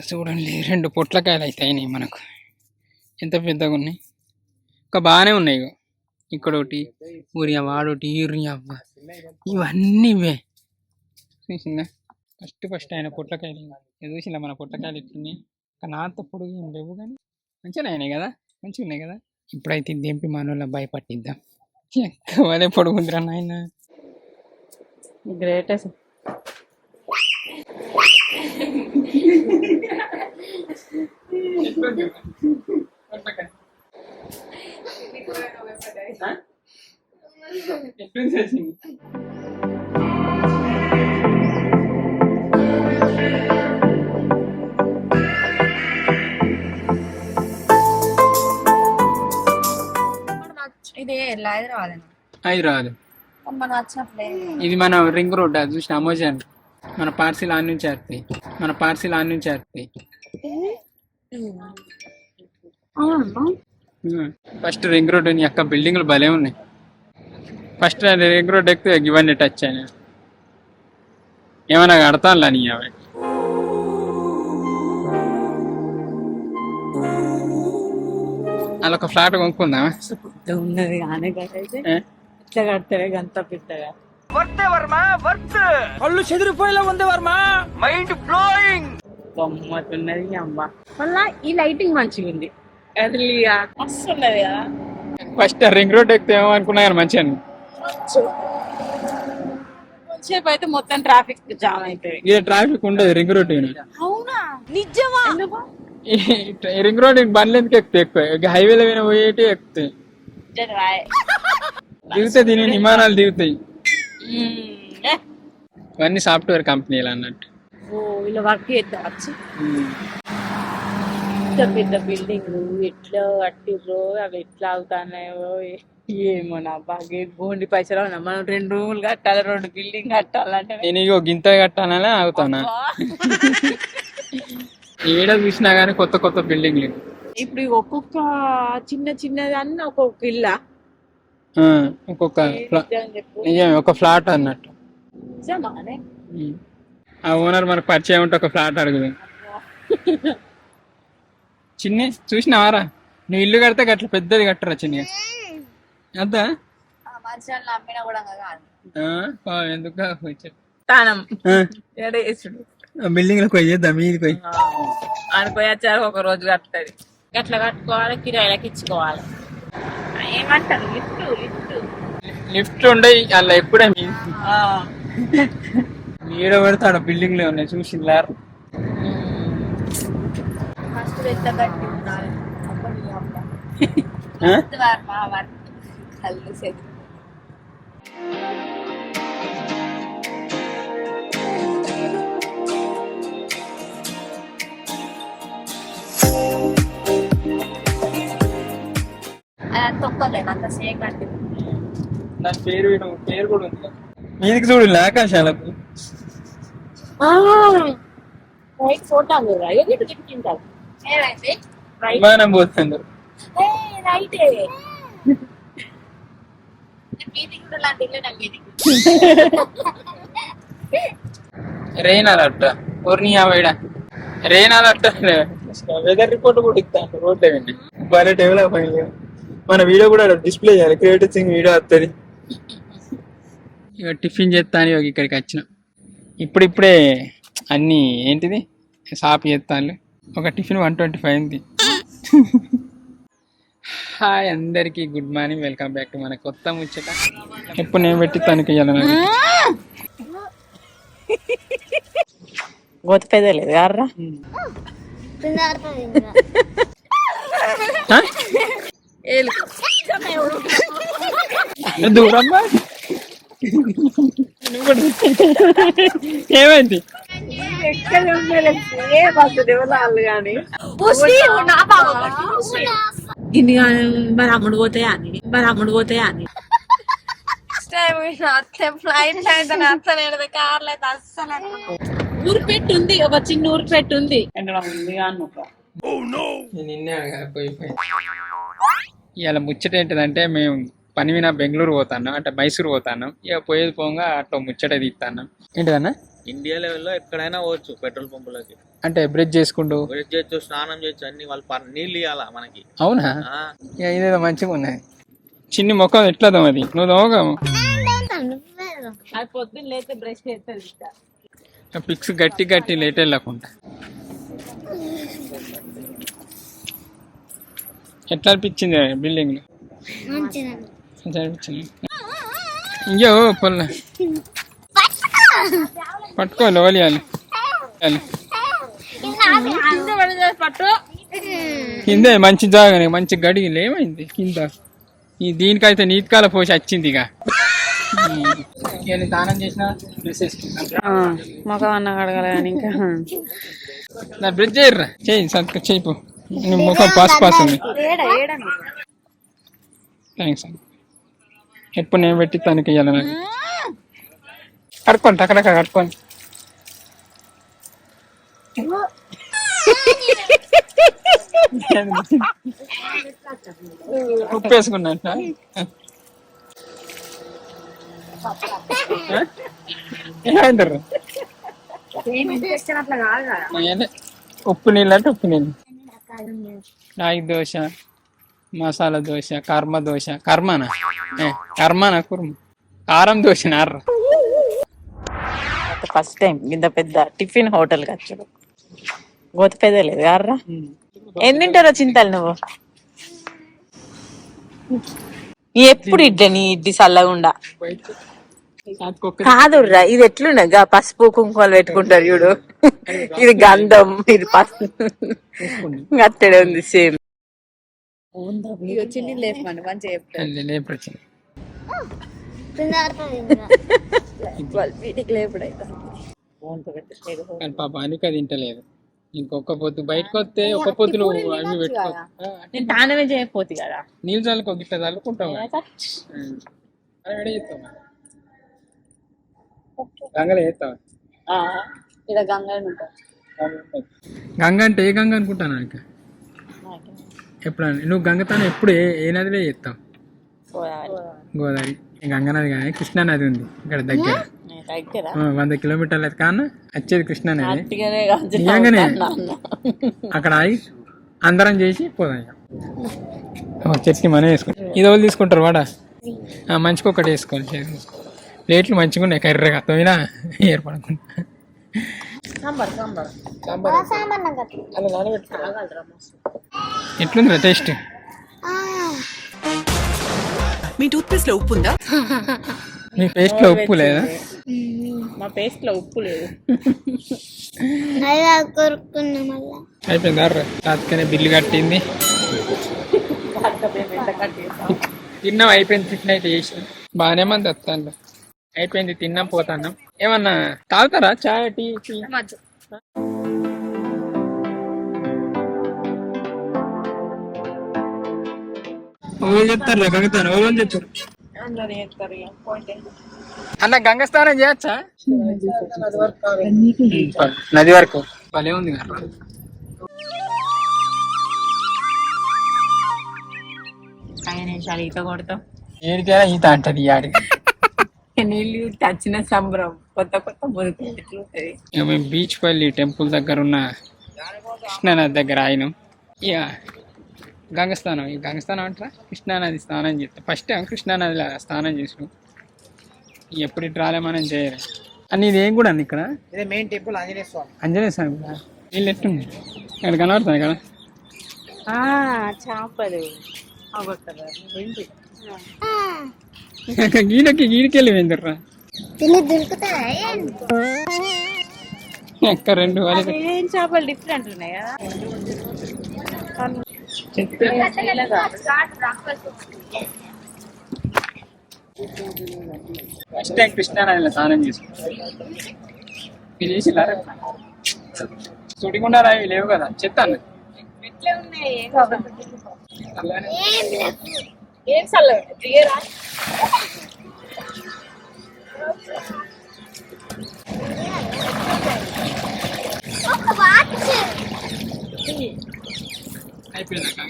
చూడండి 2 పొట్లకాయలు అయితాయి మనకు. ఎంత పెద్దగా ఉన్నాయి. ఇంకా బాగానే ఉన్నాయి. ఇక్కడ ఒకటి ఊరి వాడొకటి ఈరి అవ్వ ఇవన్నీ ఇవే చూసిందా. ఫస్ట్ ఆయన పొట్లకాయలు చూసిందా మన పొట్లకాయలు ఎట్లున్నాయి. నాతో పొడుగు ఏం లేవు కానీ మంచిగా అయినాయి కదా, మంచిగా ఉన్నాయి కదా. ఇప్పుడైతే దింపి మన వాళ్ళ భయపట్టిద్దాం. వాళ్ళే పొడుగుందిరా నాయన. గ్రేట్ ఇది హైదరాబాద్ మన ఇది మన రింగ్ రోడ్ అది చూసిన అమెజాన్. మన పార్సిల్ ఆన్ నుంచి వస్తాయి. ఫస్ట్ రింగ్ రోడ్ యొక్క బిల్డింగ్లు భలే ఉన్నాయి. ఫస్ట్ రింగ్ రోడ్ ఎక్కితే ఇవన్నీ టచ్ అయినా ఏమన్నా కడతానులా నీ అవి. అలా ఒక ఫ్లాట్ కొనుక్కుందామా? ఉన్నది కానీ ఎట్లా కడతారే గంత పెద్దగా. కళ్ళు చెదిరిపోయేలా ఉంది వర్మ. Mind blowing. గమ్మతున్నది అమ్మ. మళ్ళా ఈ లైటింగ్ మంచిగా ఉంది. ఎర్లీగా వస్తున్నది కదా. ఫస్ట్ రింగ్ రోడ్ ఎక్కితే ఏమో అనుకున్నా కానీ మంచిగా సేపు అయితే మొత్తం ట్రాఫిక్ జామ్ అవుతుంది. ఇది ట్రాఫిక్ ఉండదు రింగ్ రోడ్. అవునా నిజమా? రింగ్ రోడ్ బండ్లు ఎందుకు ఎక్కుతాయి? ఎక్కువ హైవేలో పోయిన పోయేటి ఎక్కుతాయి. దిగుతాయి దీని విమానాలు దిగుతాయి. ఇవన్నీ సాఫ్ట్వేర్ కంపెనీలు అన్నట్టు. ఇలా వర్క్ చేద్దాం. పెద్ద బిల్డింగ్ ఎట్లా కట్టిర్రో అవి ఎట్లా అవుతాన్నాయో ఏమో. నా బాగా బోండి పైసలు ఉన్నా. మనం 2 రూములు కట్టాలి, 2 బిల్డింగ్ కట్టాలంటే నేను గింత కట్టాలనే అవుతానా. ఏడ చూసినా గానీ కొత్త కొత్త బిల్డింగ్లు. ఇప్పుడు ఒక్కొక్క చిన్నది అన్న ఒక్కొక్క ఇల్లా, ఒక ఫ్లాట్ అన్నట్టు. ఆ ఓనర్ మనకు పరిచయం ఉంటే ఒక ఫ్లాట్ అడుగుదు. చిన్న చూసినావారా నువ్వు? ఇల్లు కడితే గట్ల పెద్దది కట్టరా చిన్నగా అద్దా? ఎందుకు బిల్డింగ్ లో పోయేద్దాం. మీది పోయి అనుకోవచ్చారు ఒక రోజు కట్టది. గట్ల కట్టుకోవాలి, కిరాయిలకి ఇచ్చుకోవాలి. ఏమంటారు లిఫ్ట్ ఉండే అలా ఎప్పుడే నీడ పెడతాడు. బిల్డింగ్ లో ఉన్నాయి చూసిందా? నా పేరు కూడా ఉంది. మీదికి చూడు ఆకాశాలకు. విమానం పోతుంది. Rain alert. Rain alert weather report కూడా ఇస్తాను. రోడ్ లేవండి బాగా డెవలప్ అయింది. మన వీడియో కూడా డిస్ప్లే చేయాలి. క్రియేటివ్ థింగ్ వీడియో వస్తుంది. ఇక టిఫిన్ చేస్తాను. ఇక్కడికి వచ్చిన ఇప్పుడిప్పుడే అన్నీ ఏంటిది షాప్ చేస్తాను. ఒక టిఫిన్ 125 ఉంది. హాయ్ అందరికి good morning, welcome back to మన కొత్త ముచ్చట. ఎప్పుడు నేను పెట్టి తనకి గోత పెద్దలేదు గారా దూరం ఏమైంది? గిన్ని మరి అమ్ముడు పోతాయా అని ఊరు పెట్టుంది. ఒక చిన్న ఊరు పెట్టుంది. నిన్నే పోయి ఇవాళ ముచ్చట ఏంటిదంటే, మేము పని మీద బెంగళూరు పోతాను, అంటే మైసూరు పోతాను. ఇక పోయేది పోగా అట్లా ముచ్చట తీస్తాను. ఏంటిదన్నా ఇండియా లెవెల్లో ఎక్కడైనా పోవచ్చు పెట్రోల్ పంపులకి. అంటే బ్రిడ్జ్ చేసుకుంటూ బ్రష్ చేయొచ్చు, స్నానం చేయొచ్చు, అన్ని వాళ్ళు నీళ్ళు ఇవ్వాలా మనకి. అవునా? ఆ, ఇక ఇదేదో మంచిగా ఉన్నది. చిన్ని మొక్క ఎట్లా దోమది? నువ్వు దోమగాము. అది పొద్దున్న లేతే బ్రష్ చేస్తుంది ఇంకా. పిక్స్ గట్టి గట్టి లేట్ వెళ్ళకుండా. ఎట్లా అనిపించింది బిల్డింగ్ లో? మంచిగా అనిపించింది. ఇంకో పొల్ల పట్టుకోవాలి వలియాలి. పట్టు కిందే మంచి జాగానే మంచి గడిగిలు ఏమైంది కింద. ఈ దీనికైతే నీతికాల పోసి వచ్చింది. ఇక దానం చేసిన మొక్క అన్న కడగల కానీ ఇంకా నా బ్రిడ్జ్ చేయర్రా, చేయి సంతక చేయిపో. ముఖం పాస్ పాస్ ఉంది. థ్యాంక్స్ అండి. ఎప్పుడు నేను పెట్టి తనకి ఇవ్వాలి నాకు. కడుక్కోండి అక్కడక్కడ కడుక్కోండి. ఉప్పు వేసుకున్నట్ట ఏమైందర్రా? ఉప్పు నీళ్ళు అంటే ఉప్పు నీళ్ళు. రాగి దోశ, మసాలా దోశ, కర్మ దోశ. కర్మనా? కర్మనా కుర్మ? కారం దోశ నార్ర. ఫస్ట్ టైం ఇంత పెద్ద టిఫిన్ హోటల్ వచ్చాడు. గోత పెద్ద లేదు గారా. ఏం తింటారో చింతలు నువ్వు? ఎప్పుడు ఇడ్లీ నీ ఇడ్లీ చల్లగుండా కాదుర్రా. ఇది ఎట్లుండగా పసుపు కుంకుమలు పెట్టుకుంటారు చూడు, ఇది గంధం, ఇది పసుపు అత్తడే ఉంది సేమ్. పాప అనిక తింటలేదు. ఇంకొక పొద్దు బయటకు వస్తే ఒక పొద్దులు అవి పెట్టుకో. నేను తానమే చేయకపోతే కదా. నీళ్ళు చల్లుకో, గిట్ట చల్లుకుంటాం. గంగలో చేస్తావా? ఇక్కడ గంగా గంగ అంటే ఏ గంగ అనుకుంటాను ఇక. ఎప్పుడన్నా నువ్వు గంగతాను ఎప్పుడు ఏ నదిలో చేస్తావు? గోదావరి. గంగా నది కానీ కృష్ణా నది ఉంది ఇక్కడ దగ్గర. 100 కిలోమీటర్లు అయితే కాను వచ్చేది కృష్ణా నది. నిజంగానే అక్కడ ఆగి అందరం చేసి పోదాం. చట్నీ మనం వేసుకుంటాం. ఇది వాళ్ళు తీసుకుంటారు వాడ. మంచిగా ఒకటి వేసుకోవాలి. ప్లేట్లు మంచిగా ఉన్నాయి కర్రగా తోయినా ఏర్పడకుండా. ఎట్లుందిరా టేస్ట్? మీ టూత్ పేస్ట్ లో ఉప్పు ఉందా? మీ పేస్ట్ లో ఉప్పు లేదా? మా పేస్ట్ లో ఉప్పు లేదు. అయిపోయింది అర్ర. రాత్రికనే బిల్లు కట్టింది. తిన్నాం అయిపోయింది. టిఫిన్ అయితే చేసి బాగానే మంది వస్తాను. అయిపోయింది తిన్నాం పోతాన్నాం. ఏమన్నా తాగుతారా చాయ్ టీ? చెప్తారు గంగతాను ఎవరు చెప్తారు అన్న. గంగ స్నానం చేయొచ్చా? నది వరకు భలే ఉంది కదా. ఈత కొడతాం. ఏడికైనా ఈత అంటది ఆడికి. నీళ్ళు వచ్చిన సంబరం. కొత్త కొత్త మురికి ఎట్లుంటది. మేము బీచ్ పల్లి టెంపుల్ దగ్గర ఉన్న కృష్ణానది దగ్గర ఆగినాం. ఇక గంగస్థానం. ఈ గంగస్థానం అంటారా కృష్ణానది స్నానం చేస్తాం. ఫస్ట్ కృష్ణానదిలో స్నానం చేసినాం. ఎప్పుడు ఇటు రాలే మనం చేయలే. అని ఇది ఏం కూడా అండి ఇక్కడ మెయిన్ టెంపుల్ ఆంజనేయ స్వామి. ఆంజనేయ స్వామి వీళ్ళు ఎట్టుంది ఇక్కడ కనబడుతుంది కదా. చేపలు గీడికెళ్ళి పోయిందర్రా. ఎక్క రెండు ఏం చేపలు డిఫరెంట్ ఉన్నాయి కదా. ఫస్ట్ టైం కృష్ణానదిలో స్నానం చేసుకుంటాం. చేసినారా? సుడిగుండాలు అవి లేవు కదా. చెప్తాను ఏం చల్లగా అయిపోయిందా?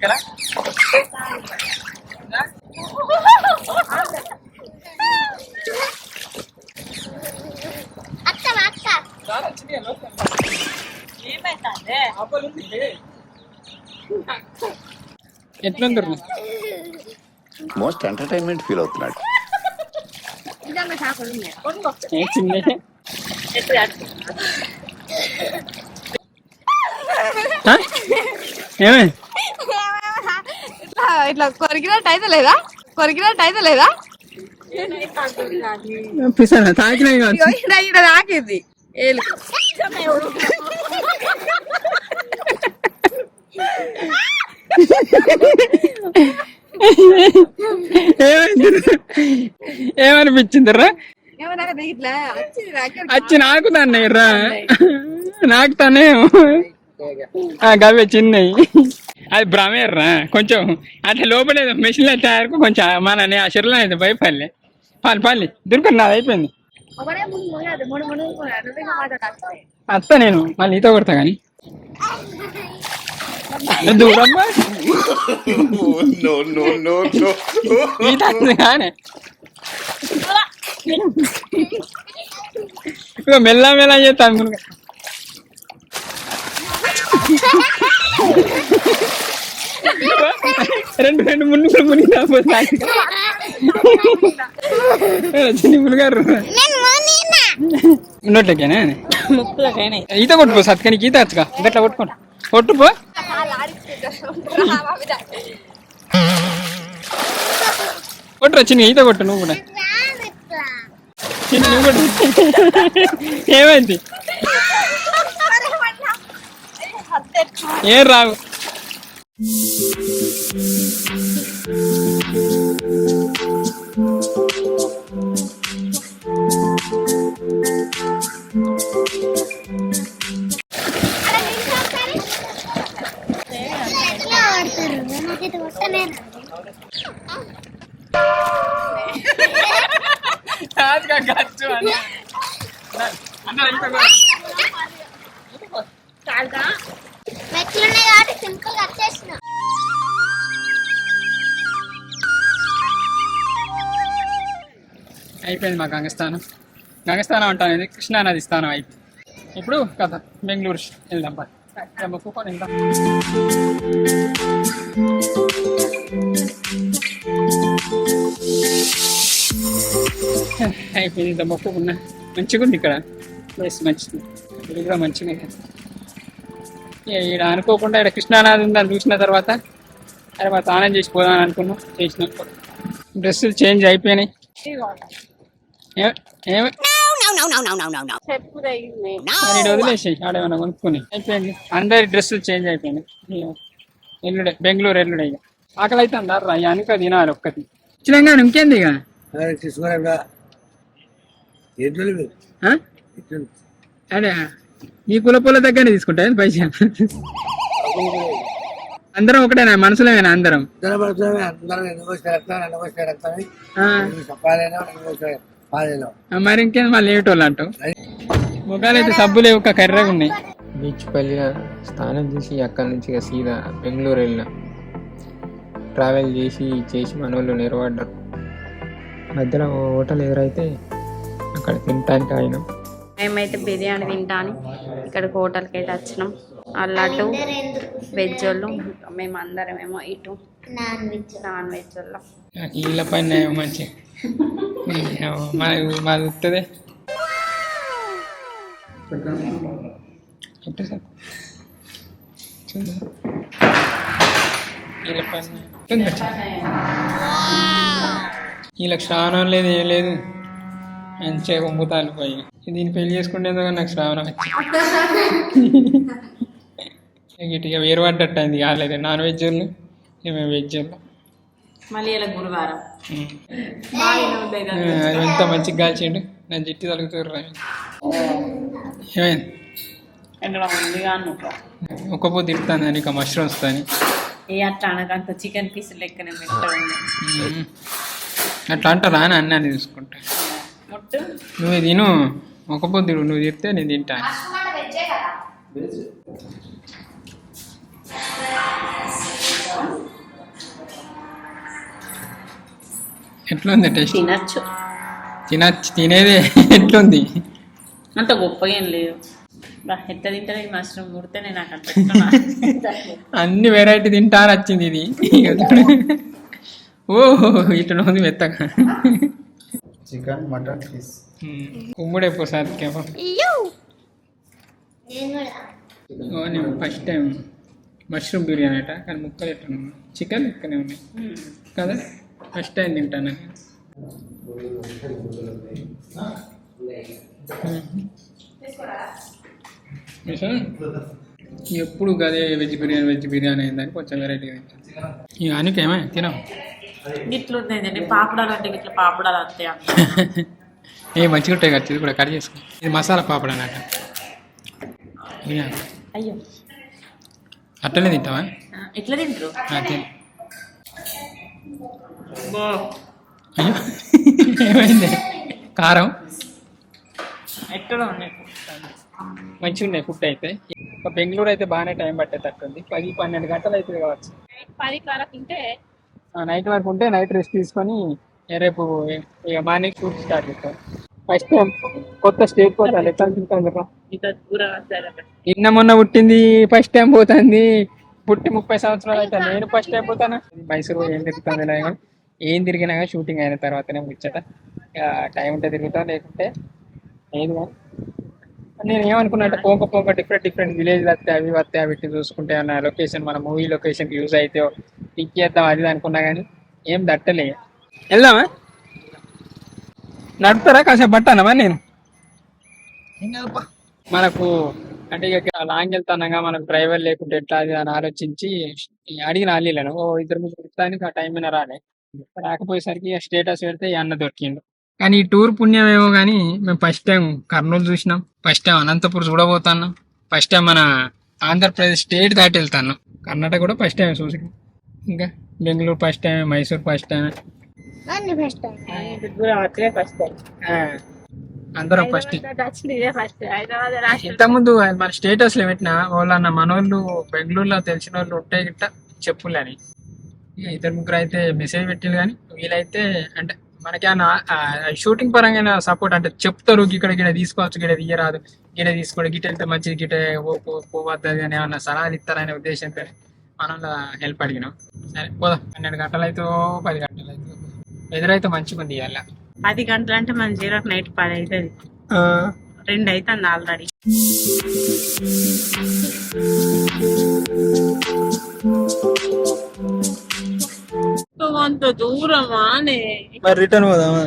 కదా ఎట్లుంది మోస్ట్ ఎంటర్టైన్మెంట్ ఫీల్ అవుతున్నాడు. చిన్న ఏమే ఇట్లా కొరికినట్టు అయితే లేదా పిసానా తాకినాయి కావచ్చు. ఇక్కడ తాకింది ఏలు ఏమనిపించిందిరా? ఏమన్నా ఇట్లా వచ్చి నాకు తానే రా, నాకు తానే గవే చిన్నవి. అది భ్రమేర్రా కొంచెం అట్లా లోపల మెషిన్ తయారుకు కొంచెం మన ఆ శరీరం అయితే భయపడలే. పల్లి దుర్గం నాది అయిపోయింది. వస్తా నేను మళ్ళీ ఈత కొడతా కానీ దూరమ్మా ఈత కానీ ఇక మెల్ల మెల్ల చేస్తా అనుకున్నా. రెండు మునిగి చిన్ని మునిగారు ఉన్నట్లకేనా ముక్కులకైనా ఈత కొట్టుపో సత్కానికి ఈత వచ్చుగా ఇట్లా కొట్టుకోండి కొట్టుపో. కొట్టురా చిన్న ఈత కొట్టు నువ్వు కూడా. చిన్న నువ్వు కొట్టు. ఏమైంది? ఏం రావు. అయిపోయింది మా గంగస్థానం. గంగస్థానం అంటాను, ఇది కృష్ణానది స్థానం అయిపోయింది. ఇప్పుడు కథ బెంగళూరు వెళ్దాం. మొక్కుకొని వెళ్దాం. అయిపోయింది. ఇంత మొక్కుకున్నా. మంచిగా ఉంది ఇక్కడ ప్లేస్, మంచిది. ఇది కూడా మంచిగా ఇక్కడ అనుకోకుండా ఇక్కడ కృష్ణానది ఉందని చూసిన తర్వాత అరే మా స్నానం చేసి పోదామని అనుకున్నాం. చేసినప్పుడు డ్రెస్సులు చేంజ్ అయిపోయినాయి. వదిలేసాయి ఆడేమన్నా కొనుక్కొని. అయిపోయింది, అందరి డ్రెస్సులు చేంజ్ అయిపోయినాయి. ఎల్లుడే బెంగళూరు ఎల్లుడే. ఇక ఆకలి అయితే అన్నారు రా అనుక తినాలి ఒక్కటి చిన్నగా. ఇంకేంది ఇక అదే మీ కుల దగ్గరనే తీసుకుంటా పైసా. అందరం ఒకటేనా? మనసులేనా అందరం? మరి ఇంకేం మళ్ళీ ఏమిటోళ్ళు అంటావు. ముఖాలు అయితే సబ్బులు ఒక కర్రగా ఉన్నాయి. బీచ్ పల్లి స్నానం చేసి అక్కడి నుంచి సీదా బెంగళూరు వెళ్ళిన. ట్రావెల్ చేసి మన వాళ్ళు నిలబడ్డారు. మధ్యలో హోటల్ ఎదురైతే అక్కడ తినటానికి అయినాం. మేమైతే బిర్యానీ తింటాను ఇక్కడికి హోటల్కి అయితే వచ్చినాం. అల్లటు వెజ్ వాళ్ళు, మేము అందరమేమో ఇటు నాన్ వెజ్ వాళ్ళు. ఇళ్ళ పైన మంచి మాది వస్తుంది. వీళ్ళకి శ్రావణం లేదు, ఏం లేదు. మంచిగా పంపుతాను పోయి. దీన్ని పెళ్లి చేసుకుంటేందో కానీ నాకు శ్రావణం ఇటుగా వేరుపడ్డట్టు అయింది. కాలేదు నాన్ వెజ్ వాళ్ళు, మేము వెజ్ వాళ్ళు. మళ్ళీ ఇలా గురువారం ఎంత మంచిగా కాల్చిండు. నా జిట్టు తలుగుతుర్రా. ఏమైంది? ఒక్క పొద్దు తిడుతుంది అని, ఇక మష్రూమ్స్ అని. ఏ అట్లా అనకంత చికెన్ పీస్ లెక్కనే పెట్టండి. అట్లా అంటారా అని అన్నీ చూసుకుంటా. నువ్వు తిను, ఒక పొద్దు నువ్వు తిడితే నేను తింటాను. ఎట్లుంది టేస్ట్? తినచ్చు తినేదే ఎట్లుంది? అంత గొప్పగా ఏం లేదు. ఎట్లా తింటారు ఈ మష్రూమ్ ముడితేనే నాకు అనిపిస్తున్నా. అన్ని వెరైటీ తింటా అని వచ్చింది ఇది. ఓ ఇట్లా ఉంది మెత్తగా. చికెన్ మటన్ ఫిష్ ఉమ్ముడే పోసాదికేమో. నేను ఫస్ట్ టైం మష్రూమ్ బిర్యానీ అట, కానీ ముక్కలు ఎట్లా ఉన్నాయి, చికెన్ లెక్కనే ఉన్నాయి కదా. ఫస్ట్ టైం తింటాను నేను. ఎప్పుడు గదే వెజ్ బిర్యానీ అయిందని కొంచెం వెరైటీగా తింటాను. ఇక అనుకేమే తినవు. ఇట్లుంది పాపడాలు అంటే ఇట్లా పాపడాలు అంతే. ఏ మంచిగా ఉంటాయి కదా, ఇది కూడా కట్ చేసుకో. ఇది మసాలా పాపడ అన్నట్టు బిర్యానీ. అయ్యో అట్లనే తింటావా? ఎట్లా తింటారు? తిను. అయ్యో ఏమైంది? కారం ఎక్కడ ఉన్నాయి మంచిగా ఉన్నాయి ఫుడ్ అయితే. బెంగళూరు అయితే బాగానే టైం పట్టేటట్టుంది. 10-12 గంటలు అవుతుంది కావచ్చు. 10 వరకు ఉంటే నైట్ వరకు ఉంటే నైట్ రెస్ట్ తీసుకొని రేపు ఇక మార్నింగ్ షూట్ స్టార్ట్ చేస్తాం. ఫస్ట్ టైం కొత్త స్టేట్ పోతాను. ఎట్లా తింటాను ఇంకా దూరం వస్తారు. నిన్న మొన్న పుట్టింది ఫస్ట్ టైం పోతుంది. పుట్టి 30 సంవత్సరాలు అయితే నేను ఫస్ట్ టైం పోతాను. మైసూరు ఏం తిరుగుతుంది ఇలా ఏం తిరిగినా షూటింగ్ అయిన తర్వాతనే ముచ్చట. ఇక టైం ఉంటే తిరుగుతాం, లేకుంటే లేదు. కానీ నేను ఏమనుకున్నా అంటే పోక డిఫరెంట్ విలేజ్ వస్తే అవి వస్తే అవి చూసుకుంటే అన్న లొకేషన్ మన మూవీ లొకేషన్కి యూజ్ అయితే పిక్ చేద్దాం అది అనుకున్నా, కానీ ఏం దట్టలే. వెళ్దామా? నడుపుతారా కాసేపు పట్టానమా నేను? మనకు అంటే ఇక లాంగ్ వెళ్తానగా మనకు డ్రైవర్ లేకుంటే ఎట్లా అది అని ఆలోచించి అడిగిన అల్లీలను 2-3 ఇస్తానికి ఆ టైం మీద రాలే. రాకపోయేసరికి స్టేటస్ పెడితే ఈ అన్న దొరికిండు. కానీ ఈ టూర్ పుణ్యం ఏమో కానీ మేము ఫస్ట్ టైం కర్నూలు చూసినాం, ఫస్ట్ టైం అనంతపూర్ చూడబోతున్నాం, ఫస్ట్ టైం మన ఆంధ్రప్రదేశ్ స్టేట్ దాటి వెళ్తాను. కర్ణాటక కూడా ఫస్ట్ టైం చూసినాం, ఇంకా Bengaluru first time, Mysore first time, అందరం ఫస్ట్. ఇంతకుముందు మన స్టేటస్ లో పెట్టిన వాళ్ళన్న మనోళ్ళు బెంగళూరులో తెలిసిన వాళ్ళు ఉంటే గిట్ట చెప్పులని 2-3 అయితే మెసేజ్ పెట్టింది. కానీ వీలైతే అంటే మనకేమన్నా షూటింగ్ పరంగా సపోర్ట్ అంటే చెప్తారు, ఇక్కడ గిడ తీసుకోవచ్చు, గిడ తీయరాదు, గిడ తీసుకోవడం, గిట వెళ్తే మంచిది, గిట పోవద్దు అని ఏమన్నా సలహాలు ఇస్తారనే ఉద్దేశంతో మనం హెల్ప్ అడిగినాం. సరే పోదాం. 12 గంటలు అయితే 10 గంటలు అయితే ఎదురైతే మంచిగా ఉంది. ఇవాళ 10 గంటలు అంటే మన జీరోకి నైట్ 10 అవుతుంది, 2 అవుతుంది ఆల్రెడీ. అంత దూరమా? మరి రిటర్న్ పోదామా?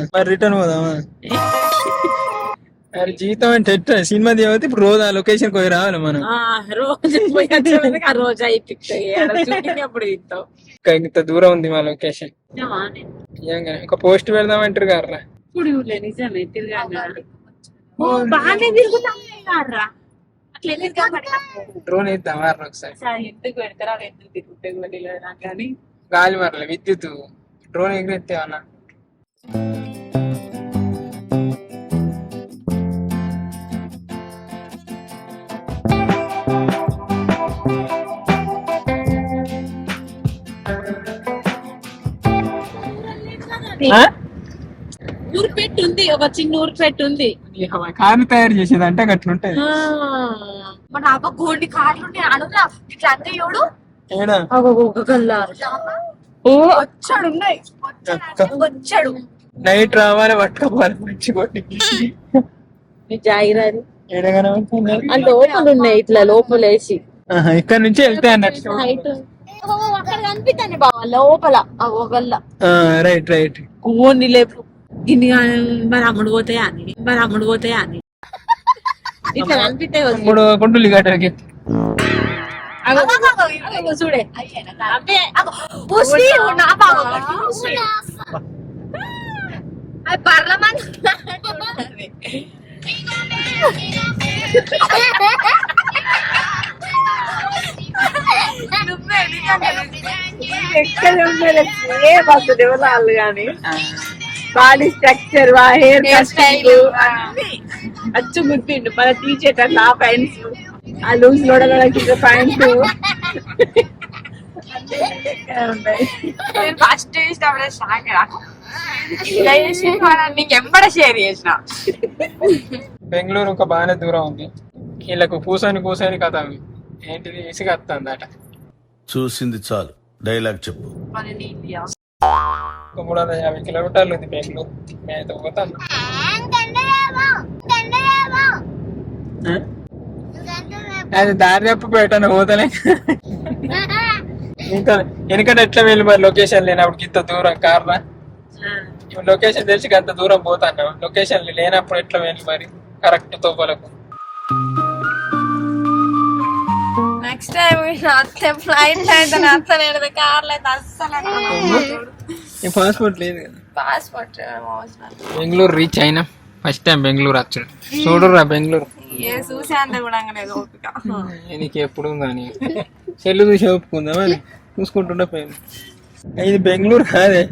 మరి జీతం అంటే ఎట్లా సినిమా దేవతే ఇప్పుడు రోజు ఆ లొకేషన్ పోయి రావాలి మనం. రోజు పోయి ఆ రోజు అయిపోయి ఇంత దూరం ఉంది మా లొకేషన్. ఒక పోస్ట్ పెడదామంటారు కదా. ఇప్పుడు నిజమే తిరగా బాగానే తిరుగుతారా? డ్రోన్ వేద్దాం ఒకసారి. ఎందుకు పెడతారా? ఎందుకు తిరుగుతాయి కానీ గాలి మరల విద్యుత్ డ్రోన్ ఎగిరెత్తే అన్న. ఊరిపెట్టు ఉంది, ఒక చిన్న ఊరిపెట్టు ఉంది. కార్లు తయారు చేసేది అంటే అట్లుంటది. మన అబ్బ గోల్డ్ కార్లు అడుగురా ఇట్లా అన్నీ చూడు. వచ్చాడు నైట్ రావాలి పట్టుకోవాలి మంచి కొట్టి జాగిరాది లోపల ఉన్నాయి, ఇట్లా లోపలేసి ఇక్కడ నుంచి వెళ్తే అన్నట్టు అక్కడ కనిపిస్తాను బాబా లోపల రైట్ ఓన్ని లేపు దీన్ని మరి అమ్ముడు పోతాయా అని ఇట్లా కనిపిస్తాయి. గుంటులు గడ్డకి చూడే వాళ్ళు గాని బాడీ స్ట్రక్చర్, హెయిర్ స్టైల్ అచ్చు గుర్తిండు. మన తీసేటట్లు ఆ ప్యాంట్స్, ఆ లూజ్ లోడలకి ప్యాంట్ ఫస్ట్ చూసినప్పుడు షాక్ నీకు ఎంబడ షేర్ చేసిన. బెంగళూరు ఒక బాగానే దూరం ఉంది. వీళ్ళకు కూసని కథ ఏంటిది ఇసుక వస్తుందట. చూసింది చాలు, డైలాగ్ చెప్పు. మరి నీళ్ళు ఒక 350 కిలోమీటర్లు ఉంది బెంగళూరు. మేమైతే పోతాను. అది దారి తప్ప పెట్టాను పోతలే. ఇంకా వెనకట ఎట్లా వెళ్ళి మరి లొకేషన్ లేనప్పుడు ఇంత దూరం కార్లా లొకేషన్ తెలిసి అంత దూరం పోతాను. లొకేషన్ లేనప్పుడు ఎట్లా వెళ్ళి మరి కరెక్ట్ తోపలకు. నెక్స్ట్ టైం అట్లే ఫ్లైట్ అయితే అట్లా కార్లు అయితే అస్సలు పాస్పోర్ట్ లేదు కదా. పాస్పోర్ట్ బెంగళూరు రీచ్ అయినా ఫస్ట్ టైం బెంగళూరు వచ్చాడు. చూడురా బెంగళూరు చూసే అంత కూడా లేదు ఓపిక. నీకు ఎప్పుడు ఉందని సెల్లు చూసి ఒప్పుకుందాం అని చూసుకుంటుండే పోయాను. ఇది బెంగళూరు కాదే,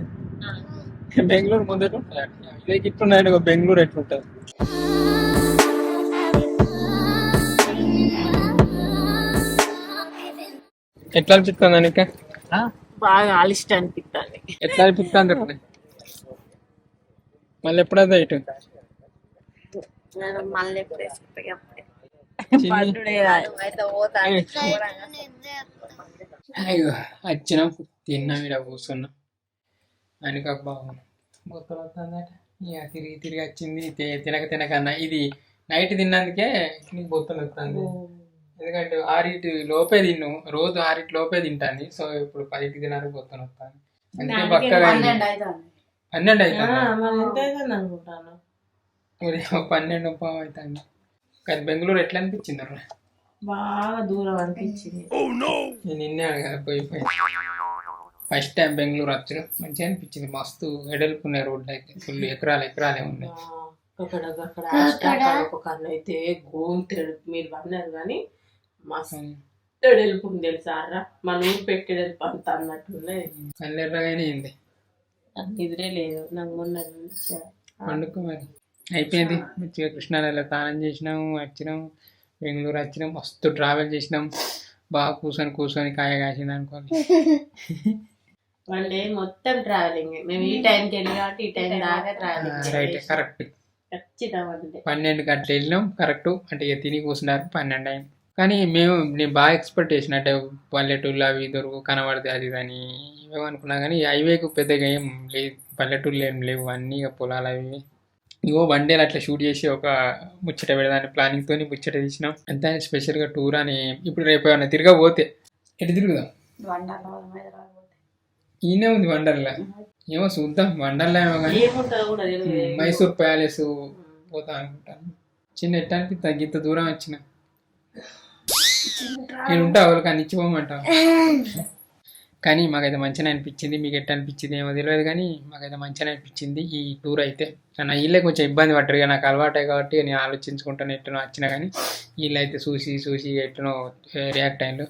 బెంగళూరు ముందట ఉంటుంది. ఇదే ఇట్టున్నాడు బెంగళూరు ఎట్లుంటుంది. ఎట్లా అనిపిస్తుంది అనిక? బాగా ఆలిష్ట అనిపిస్తుంది. ఎట్లా అనిపిస్తుంది? మళ్ళీ ఎప్పుడైతే ఇటు మళ్ళీ ఎప్పుడు వేసుకుంటా వచ్చినాం, తిన్నాం, ఇక్కడ కూర్చున్నాం. ఆయనకు బాగుంది బొత్తలు వస్తుందట. ఇక తిరిగి వచ్చింది. తినకన్నా ఇది నైట్ తిన్నందుకే నీకు బొత్తలు వస్తుంది. ఎందుకంటే 6 లోపే తిన్ను, రోజు 6 లోపే తింటాను. సో ఇప్పుడు 10 తినడానికి బొత్తలు వస్తాను. అందుకే పక్కగా 12 అవుతుంది. ఉదయం 12 అవుతుంది. కానీ బెంగళూరు ఎట్లా అనిపించింది అన్న? బాగా దూరం అనిపించింది. నేను నిన్నే కదా పోయి ఫస్ట్ టైం బెంగళూరు వచ్చాను. మంచిగా అనిపించింది. మస్తు వెడల్పున్నాయి రోడ్లు అయితే, ఫుల్ ఎకరాలే ఉన్నాయి. కన్ను అయితే గోంతెడు మీరు అన్నారు కానీ మస్తు ఎడుపుంది తెలుసారా. మన ఊరు పెట్టెడుపు అంత అన్నట్టున్నాయి. కళ్ళు ఎర్రగానే అయింది. నిద్రే లేదు నాకు మొన్న పండుగ మరి అయిపోయింది. మంచిగా కృష్ణానదిలో స్నానం చేసినాం, వచ్చినాం, బెంగళూరు వచ్చినాం. మస్తు ట్రావెల్ చేసినాం. బాగా కూర్చొని కాయ కాసింది అనుకోవాలి. వన్ డే మొత్తం ట్రావెలింగ్. మేము ఈ టైంకి వెళ్ళి కాబట్టి ఈ టైం దాకా ట్రావెలింగ్. Right, correct. ఖచ్చితంగా 12 గంటలు వెళ్ళినాం కరెక్ట్. అంటే ఇక తిని కూర్చున్నారు 12 అయింది. కానీ నేను బాగా ఎక్స్పెక్ట్ చేసిన, అంటే పల్లెటూళ్ళు అవి దొరుకు కనబడితే అది కానీ ఇవేమనుకున్నా. కానీ హైవేకు పెద్దగా ఏం లేదు, పల్లెటూళ్ళు ఏం లేవు, అన్నీ ఇక పొలాలు అవి. ఇగో 1 డే అట్లా షూట్ చేసి ఒక ముచ్చట పెడదాని ప్లానింగ్తో ముచ్చట తీసినాం. అంతే. స్పెషల్గా టూర్ అని ఇప్పుడు రేపు ఏమన్నా తిరగబోతే ఎటు తిరుగుదాం? ఈయనే ఉంది వండర్లా. ఏమో చూద్దాం. వండర్లా ఏమో కానీ మైసూర్ ప్యాలెస్ పోతా అనుకుంటాను. చిన్న ఎట్లా అనిపిస్తుంది ఇంత దూరం వచ్చిన. నేను ఉంటా వాళ్ళకి అన్ని ఇచ్చిపోమంటా. కానీ మాకైతే మంచిగా అనిపించింది. మీకు ఎట్లా అనిపించింది ఏమో తెలియదు, కానీ మాకైతే మంచిగా అనిపించింది ఈ టూర్ అయితే. నా వీళ్ళే కొంచెం ఇబ్బంది పడ్డారు, ఇక నాకు అలవాటే కాబట్టి నేను ఆలోచించుకుంటాను ఎట్లనో వచ్చినా. కానీ వీళ్ళు అయితే చూసి ఎట్లనో రియాక్ట్ అయ్యారు.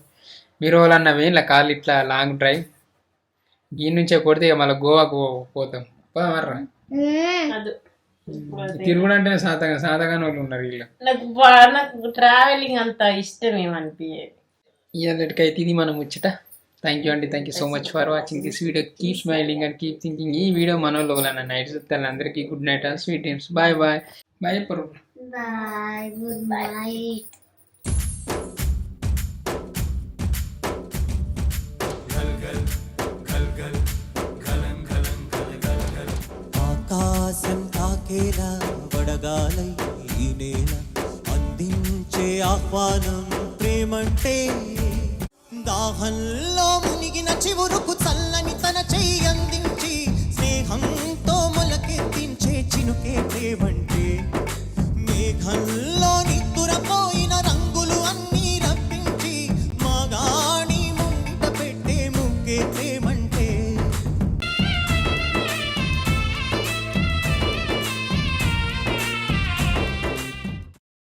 మీరు వాళ్ళన్న వేళ్ళ కాళ్ళు ఇట్లా లాంగ్ డ్రైవ్ ఈ నుంచే కొడితే ఇక మళ్ళీ గోవాకు పోతాం. మర్రా తిరుగుడు అంటే సాధారణ వాళ్ళు ఉన్నారు వీళ్ళు. నాకు ట్రావెలింగ్ అంత ఇష్టం ఏమనిపించేది. ఇవాళకైతే ఇది మనం ముచ్చట. థ్యాంక్ యూ అండి. Thank you so much for watching this video. Keep smiling and keep thinking. ఈ వీడియో మన వాళ్ళు నైట్ చెప్తాను. అందరికీ good night, sweet dreams. Bye bye bye పరు. Bye, good night. ఆకాశం తాకేలా వడగాలై ఈ నేల అందించే ఆహ్వానం ప్రేమంటే. దాహంలో మునిగిన చివురుకు చల్లని తన చెయ్యి అందించి స్నేహంతో మొలకెత్తించే చినుకే ప్రేమంటే. మేఘంలో నిద్దురపోయిన రంగులు అన్నీ రప్పించి మాగాణి ముంగిట పెట్టే ముగ్గే